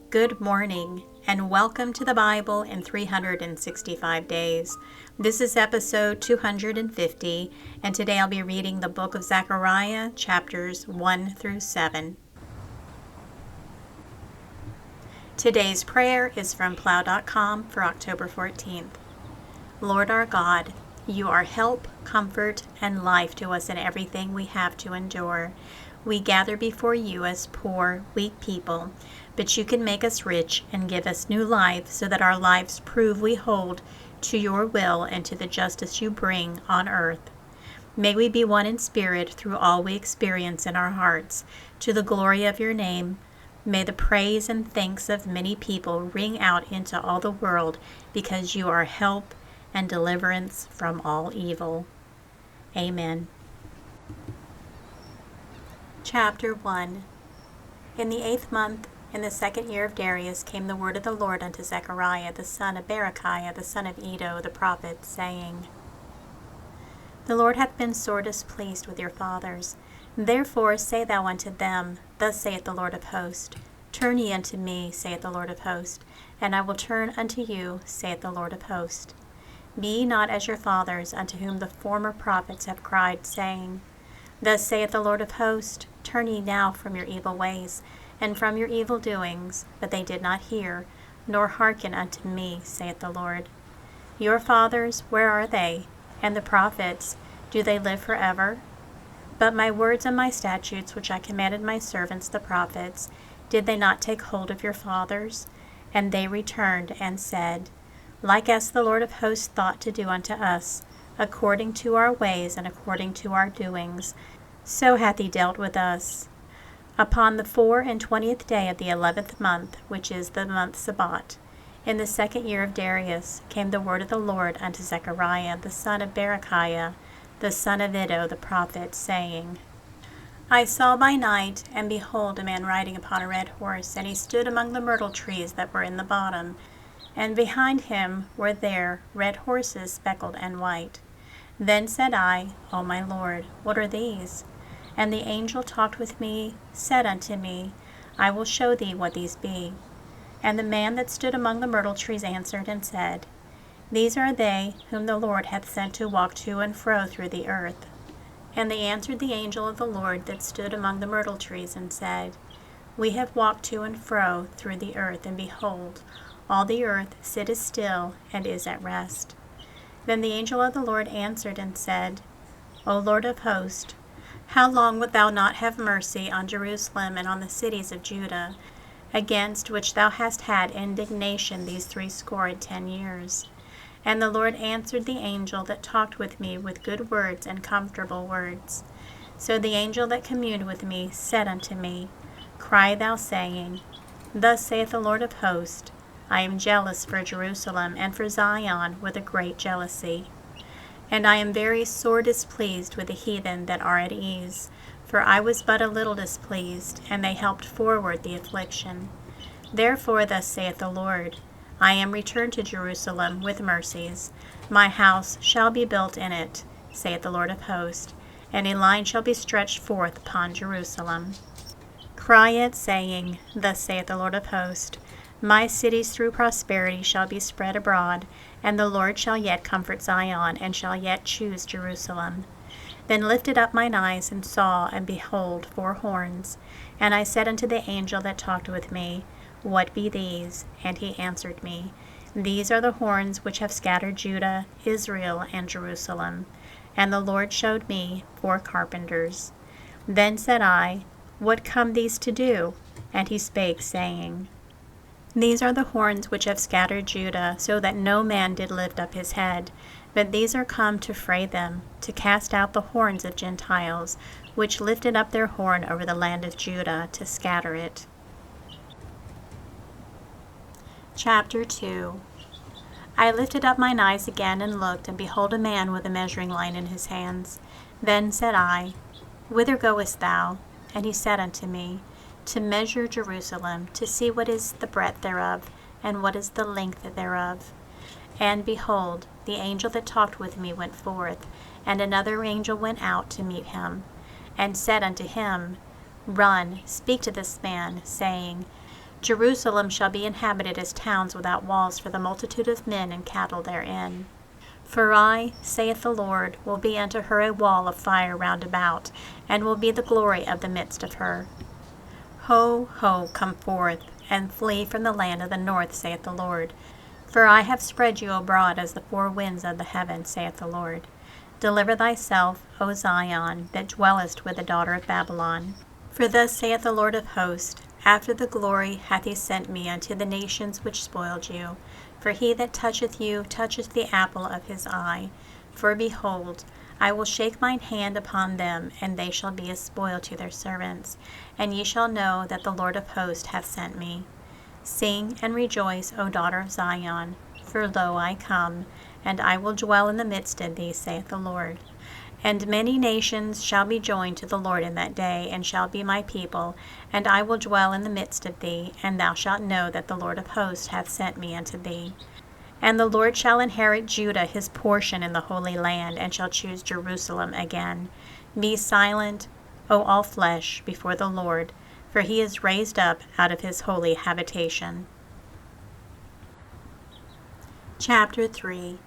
Good morning, and welcome to the Bible in 365 Days. This is episode 250, and today I'll be reading the book of Zechariah, chapters 1 through 7. Today's prayer is from plow.com for October 14th. Lord our God, you are help, comfort, and life to us in everything we have to endure. We gather before you as poor, weak people, but you can make us rich and give us new life so that our lives prove we hold to your will and to the justice you bring on earth. May we be one in spirit through all we experience in our hearts, to the glory of your name. May the praise and thanks of many people ring out into all the world because you are help and deliverance from all evil. Amen. Chapter 1. In the 8th month, in the 2nd year of Darius, came the word of the Lord unto Zechariah, the son of Berechiah, the son of Iddo, the prophet, saying, The Lord hath been sore displeased with your fathers. Therefore say thou unto them, Thus saith the Lord of hosts, Turn ye unto me, saith the Lord of hosts, and I will turn unto you, saith the Lord of hosts. Be ye not as your fathers, unto whom the former prophets have cried, saying, Thus saith the Lord of hosts, Turn ye now from your evil ways, and from your evil doings. But they did not hear, nor hearken unto me, saith the Lord. Your fathers, where are they? And the prophets, do they live forever? But my words and my statutes, which I commanded my servants the prophets, did they not take hold of your fathers? And they returned and said, Like as the Lord of hosts thought to do unto us, according to our ways and according to our doings, so hath he dealt with us. Upon the 24th day of the 11th month, which is the month Sabbat, in the 2nd year of Darius, came the word of the Lord unto Zechariah, the son of Berechiah, the son of Iddo, the prophet, saying, I saw by night, and behold, a man riding upon a red horse, and he stood among the myrtle trees that were in the bottom, and behind him were there red horses speckled and white. Then said I, O my Lord, what are these? And the angel talked with me, said unto me, I will show thee what these be. And the man that stood among the myrtle trees answered and said, These are they whom the Lord hath sent to walk to and fro through the earth. And they answered the angel of the Lord that stood among the myrtle trees, and said, We have walked to and fro through the earth, and behold, all the earth sitteth still and is at rest. Then the angel of the Lord answered and said, O Lord of hosts, how long wilt thou not have mercy on Jerusalem and on the cities of Judah, against which thou hast had indignation these 70 years? And the Lord answered the angel that talked with me with good words and comfortable words. So the angel that communed with me said unto me, Cry thou, saying, Thus saith the Lord of hosts, I am jealous for Jerusalem and for Zion with a great jealousy. And I am very sore displeased with the heathen that are at ease, for I was but a little displeased, and they helped forward the affliction. Therefore thus saith the Lord, I am returned to Jerusalem with mercies. My house shall be built in it, saith the Lord of hosts, and a line shall be stretched forth upon Jerusalem. Cry it, saying, Thus saith the Lord of hosts, My cities through prosperity shall be spread abroad, and the Lord shall yet comfort Zion, and shall yet choose Jerusalem. Then lifted up mine eyes, and saw, and behold, 4 horns. And I said unto the angel that talked with me, What be these? And he answered me, These are the horns which have scattered Judah, Israel, and Jerusalem. And the Lord showed me 4 carpenters. Then said I, What come these to do? And he spake, saying, These are the horns which have scattered Judah, so that no man did lift up his head. But these are come to fray them, to cast out the horns of Gentiles, which lifted up their horn over the land of Judah, to scatter it. Chapter 2. I lifted up mine eyes again, and looked, and behold a man with a measuring line in his hands. Then said I, Whither goest thou? And he said unto me, To measure Jerusalem, to see what is the breadth thereof, and what is the length thereof. And behold, the angel that talked with me went forth, and another angel went out to meet him, and said unto him, Run, speak to this man, saying, Jerusalem shall be inhabited as towns without walls for the multitude of men and cattle therein. For I, saith the Lord, will be unto her a wall of fire round about, and will be the glory of the midst of her. Ho, ho, come forth, and flee from the land of the north, saith the Lord. For I have spread you abroad as the four winds of the heaven, saith the Lord. Deliver thyself, O Zion, that dwellest with the daughter of Babylon. For thus saith the Lord of hosts, after the glory hath he sent me unto the nations which spoiled you. For he that toucheth you toucheth the apple of his eye. For behold, I will shake mine hand upon them, and they shall be a spoil to their servants. And ye shall know that the Lord of hosts hath sent me. Sing and rejoice, O daughter of Zion, for lo, I come, and I will dwell in the midst of thee, saith the Lord. And many nations shall be joined to the Lord in that day, and shall be my people, and I will dwell in the midst of thee, and thou shalt know that the Lord of hosts hath sent me unto thee. And the Lord shall inherit Judah his portion in the Holy Land, and shall choose Jerusalem again. Be silent, O all flesh, before the Lord, for he is raised up out of his holy habitation. Chapter 3.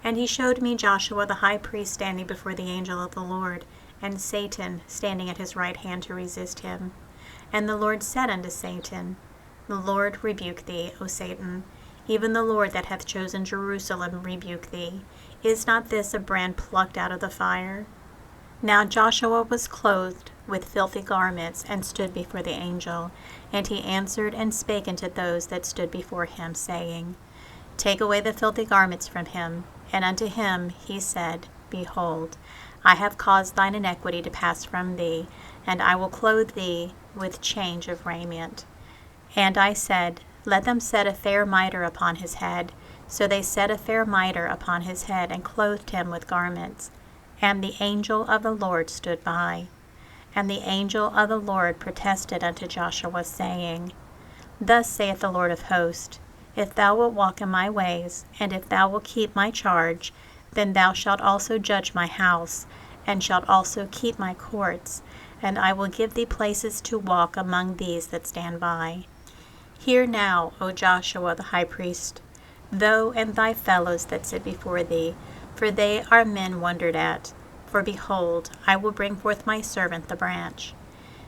And he showed me Joshua the high priest standing before the angel of the Lord, and Satan standing at his right hand to resist him. And the Lord said unto Satan, The Lord rebuke thee, O Satan. Even the Lord that hath chosen Jerusalem rebuke thee. Is not this a brand plucked out of the fire? Now Joshua was clothed with filthy garments, and stood before the angel. And he answered and spake unto those that stood before him, saying, Take away the filthy garments from him. And unto him he said, Behold, I have caused thine iniquity to pass from thee, and I will clothe thee with change of raiment. And I said, Let them set a fair mitre upon his head. So they set a fair mitre upon his head, and clothed him with garments. And the angel of the Lord stood by. And the angel of the Lord protested unto Joshua, saying, Thus saith the Lord of hosts, If thou wilt walk in my ways, and if thou wilt keep my charge, then thou shalt also judge my house, and shalt also keep my courts, and I will give thee places to walk among these that stand by. Hear now, O Joshua the high priest, thou and thy fellows that sit before thee, for they are men wondered at. For behold, I will bring forth my servant the branch.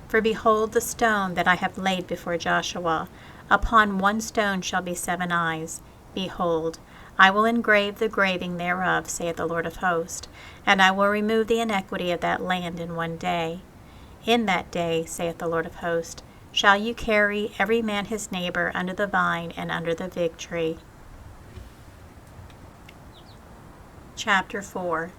For behold, the stone that I have laid before Joshua, upon one stone shall be 7 eyes. Behold, I will engrave the graving thereof, saith the Lord of hosts, and I will remove the iniquity of that land in one day. In that day, saith the Lord of hosts, shall you carry every man his neighbor under the vine and under the fig tree. Chapter 4.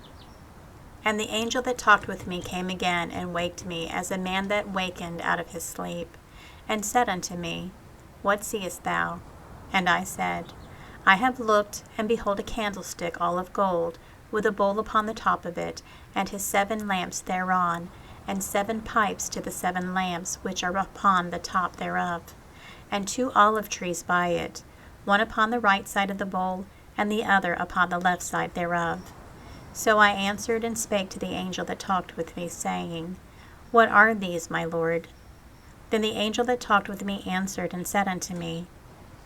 And the angel that talked with me came again, and waked me, as a man that wakened out of his sleep, and said unto me, What seest thou? And I said, I have looked, and behold a candlestick all of gold, with a bowl upon the top of it, and his 7 lamps thereon, and 7 pipes to the 7 lamps which are upon the top thereof, and 2 olive trees by it, one upon the right side of the bowl, and the other upon the left side thereof. So I answered and spake to the angel that talked with me, saying, What are these, my Lord? Then the angel that talked with me answered and said unto me,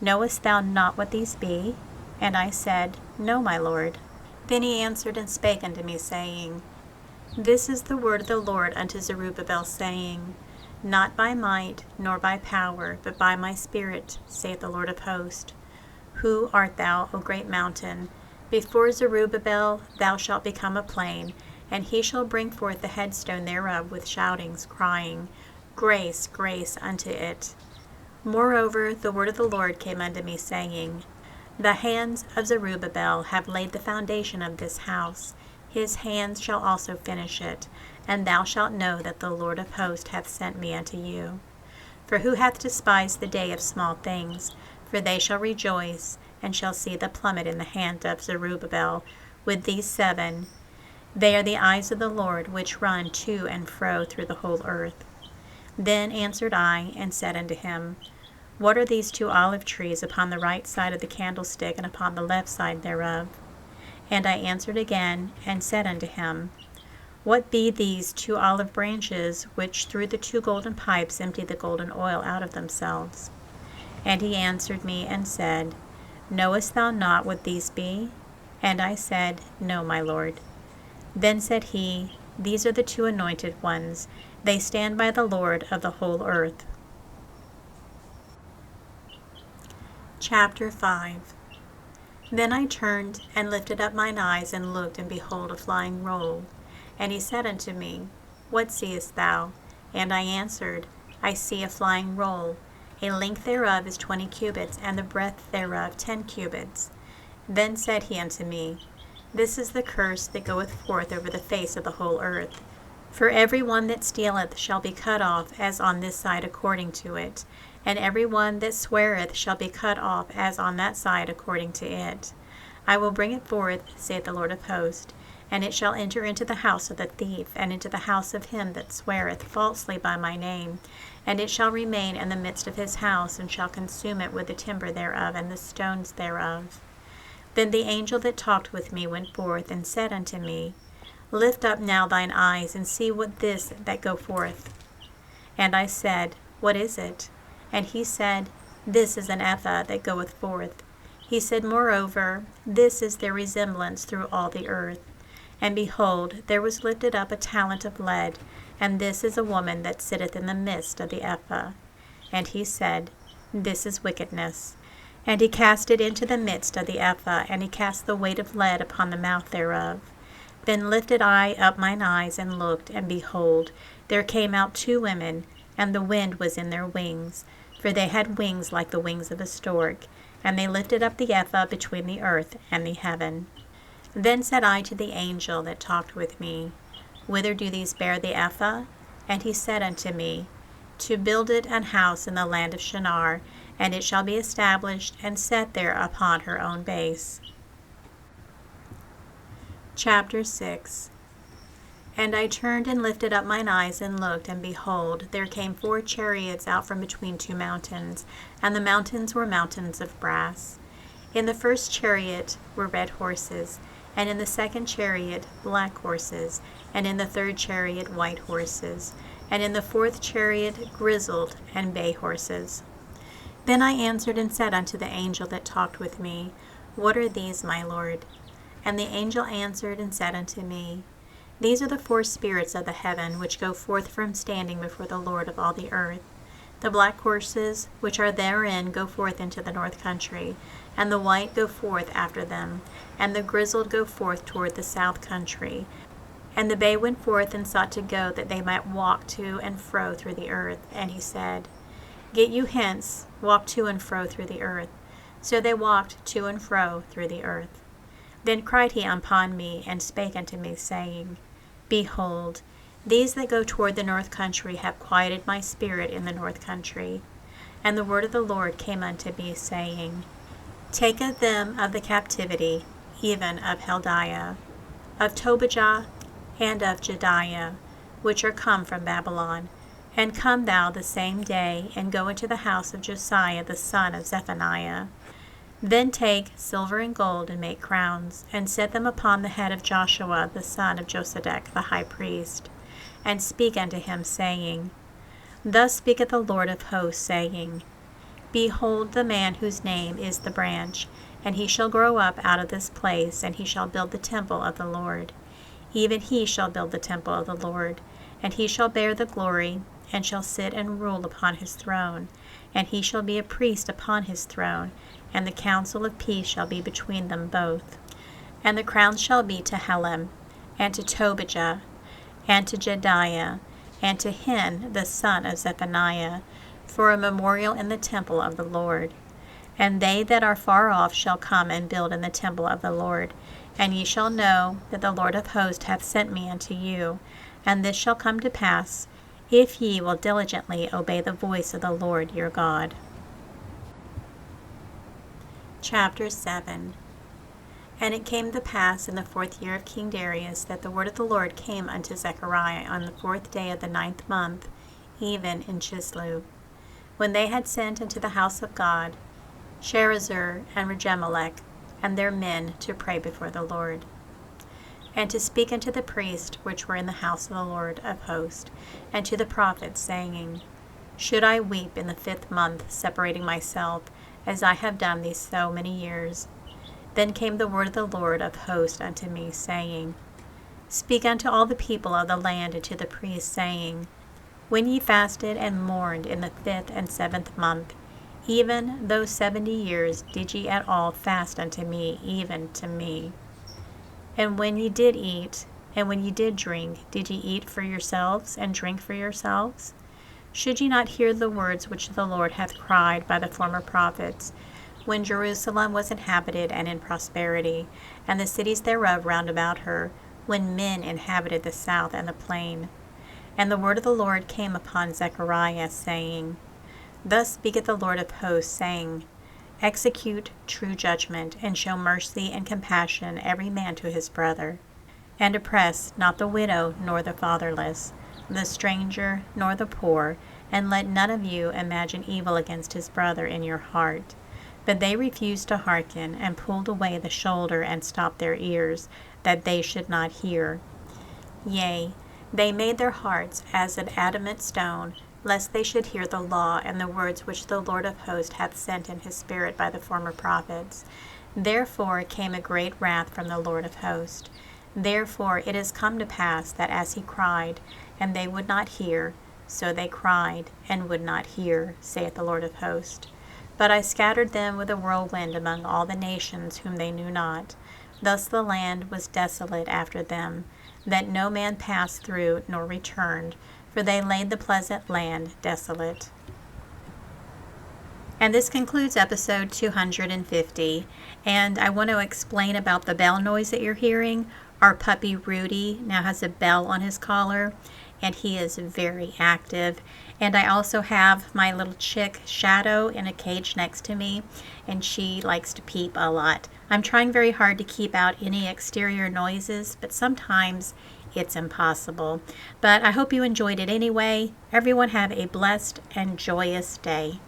Knowest thou not what these be? And I said, No, my Lord. Then he answered and spake unto me, saying, This is the word of the Lord unto Zerubbabel, saying, Not by might, nor by power, but by my Spirit, saith the Lord of hosts. Who art thou, O great mountain? Before Zerubbabel thou shalt become a plain, and he shall bring forth the headstone thereof with shoutings, crying, Grace, grace unto it. Moreover, the word of the Lord came unto me, saying, The hands of Zerubbabel have laid the foundation of this house. His hands shall also finish it, and thou shalt know that the Lord of hosts hath sent me unto you. For who hath despised the day of small things? For they shall rejoice, and shall see the plummet in the hand of Zerubbabel, with these 7. They are the eyes of the Lord, which run to and fro through the whole earth. Then answered I, and said unto him, What are these 2 olive trees upon the right side of the candlestick, and upon the left side thereof? And I answered again, and said unto him, What be these 2 olive branches, which through the 2 golden pipes empty the golden oil out of themselves? And he answered me and said, Knowest thou not what these be? And I said, No, my Lord. Then said he, These are the two anointed ones. They stand by the Lord of the whole earth. Chapter 5. Then I turned and lifted up mine eyes and looked, and behold, a flying roll. And he said unto me, What seest thou? And I answered, I see a flying roll. A length thereof is 20 cubits, and the breadth thereof 10 cubits. Then said he unto me, This is the curse that goeth forth over the face of the whole earth. For every one that stealeth shall be cut off as on this side according to it, and every one that sweareth shall be cut off as on that side according to it. I will bring it forth, saith the Lord of hosts, and it shall enter into the house of the thief, and into the house of him that sweareth falsely by my name, and it shall remain in the midst of his house, and shall consume it with the timber thereof and the stones thereof. Then the angel that talked with me went forth, and said unto me, Lift up now thine eyes, and see what this that go forth. And I said, What is it? And he said, This is an ephah that goeth forth. He said, Moreover, this is their resemblance through all the earth. And behold, there was lifted up a talent of lead, and this is a woman that sitteth in the midst of the ephah. And he said, This is wickedness. And he cast it into the midst of the ephah, and he cast the weight of lead upon the mouth thereof. Then lifted I up mine eyes, and looked, and behold, there came out 2 women, and the wind was in their wings, for they had wings like the wings of a stork, and they lifted up the ephah between the earth and the heaven. Then said I to the angel that talked with me, Whither do these bear the ephah? And he said unto me, To build it an house in the land of Shinar, and it shall be established and set there upon her own base. Chapter 6. And I turned and lifted up mine eyes and looked, and behold, there came 4 chariots out from between 2 mountains, and the mountains were mountains of brass. In the first chariot were red horses, and in the second chariot black horses, and in the third chariot white horses, and in the fourth chariot grizzled and bay horses. Then I answered and said unto the angel that talked with me, What are these, my Lord? And the angel answered and said unto me, These are the 4 spirits of the heaven, which go forth from standing before the Lord of all the earth. The black horses which are therein go forth into the north country, and the white go forth after them, and the grizzled go forth toward the south country. And the bay went forth and sought to go, that they might walk to and fro through the earth. And he said, Get you hence, walk to and fro through the earth. So they walked to and fro through the earth. Then cried he upon me, and spake unto me, saying, Behold, these that go toward the north country have quieted my spirit in the north country. And the word of the Lord came unto me, saying, Take of them of the captivity, even of Heldiah, of Tobijah, and of Jediah, which are come from Babylon, and come thou the same day, and go into the house of Josiah the son of Zephaniah. Then take silver and gold, and make crowns, and set them upon the head of Joshua the son of Josedech the high priest, and speak unto him, saying, Thus speaketh the Lord of hosts, saying, Behold, the man whose name is the branch, and he shall grow up out of this place, and he shall build the temple of the Lord. Even he shall build the temple of the Lord, and he shall bear the glory, and shall sit and rule upon his throne, and he shall be a priest upon his throne, and the counsel of peace shall be between them both. And the crown shall be to Helem, and to Tobijah, and to Jediah, and to Hin the son of Zephaniah, for a memorial in the temple of the Lord. And they that are far off shall come and build in the temple of the Lord. And ye shall know that the Lord of hosts hath sent me unto you. And this shall come to pass, if ye will diligently obey the voice of the Lord your God. Chapter 7. And it came to pass in the 4th year of King Darius, that the word of the Lord came unto Zechariah on the 4th day of the 9th month, even in Chislev, when they had sent into the house of God Sherezer and Regemelech and their men to pray before the Lord, and to speak unto the priests which were in the house of the Lord of hosts, and to the prophets, saying, should I weep in the 5th month, separating myself, as I have done these so many years? Then came the word of the Lord of hosts unto me, saying, Speak unto all the people of the land and to the priests, saying, When ye fasted and mourned in the 5th and 7th month, even those 70 years did ye at all fast unto me, even to me. And when ye did eat, and when ye did drink, did ye eat for yourselves, and drink for yourselves? Should ye not hear the words which the Lord hath cried by the former prophets, when Jerusalem was inhabited and in prosperity, and the cities thereof round about her, when men inhabited the south and the plain? And the word of the Lord came upon Zechariah, saying, Thus speaketh the Lord of hosts, saying, Execute true judgment, and show mercy and compassion every man to his brother, and oppress not the widow nor the fatherless, the stranger nor the poor, and let none of you imagine evil against his brother in your heart. But they refused to hearken, and pulled away the shoulder, and stopped their ears, that they should not hear. Yea, they made their hearts as an adamant stone, lest they should hear the law and the words which the Lord of hosts hath sent in his Spirit by the former prophets. Therefore came a great wrath from the Lord of hosts. Therefore it is come to pass that as he cried, and they would not hear, so they cried, and would not hear, saith the Lord of hosts. But I scattered them with a whirlwind among all the nations whom they knew not. Thus the land was desolate after them, that no man passed through nor returned, for they laid the pleasant land desolate. And this concludes episode 250, and I want to explain about the bell noise that you're hearing. Our puppy Rudy now has a bell on his collar, and he is very active. And I also have my little chick Shadow in a cage next to me, and she likes to peep a lot. I'm trying very hard to keep out any exterior noises, but sometimes it's impossible. But I hope you enjoyed it anyway. Everyone have a blessed and joyous day.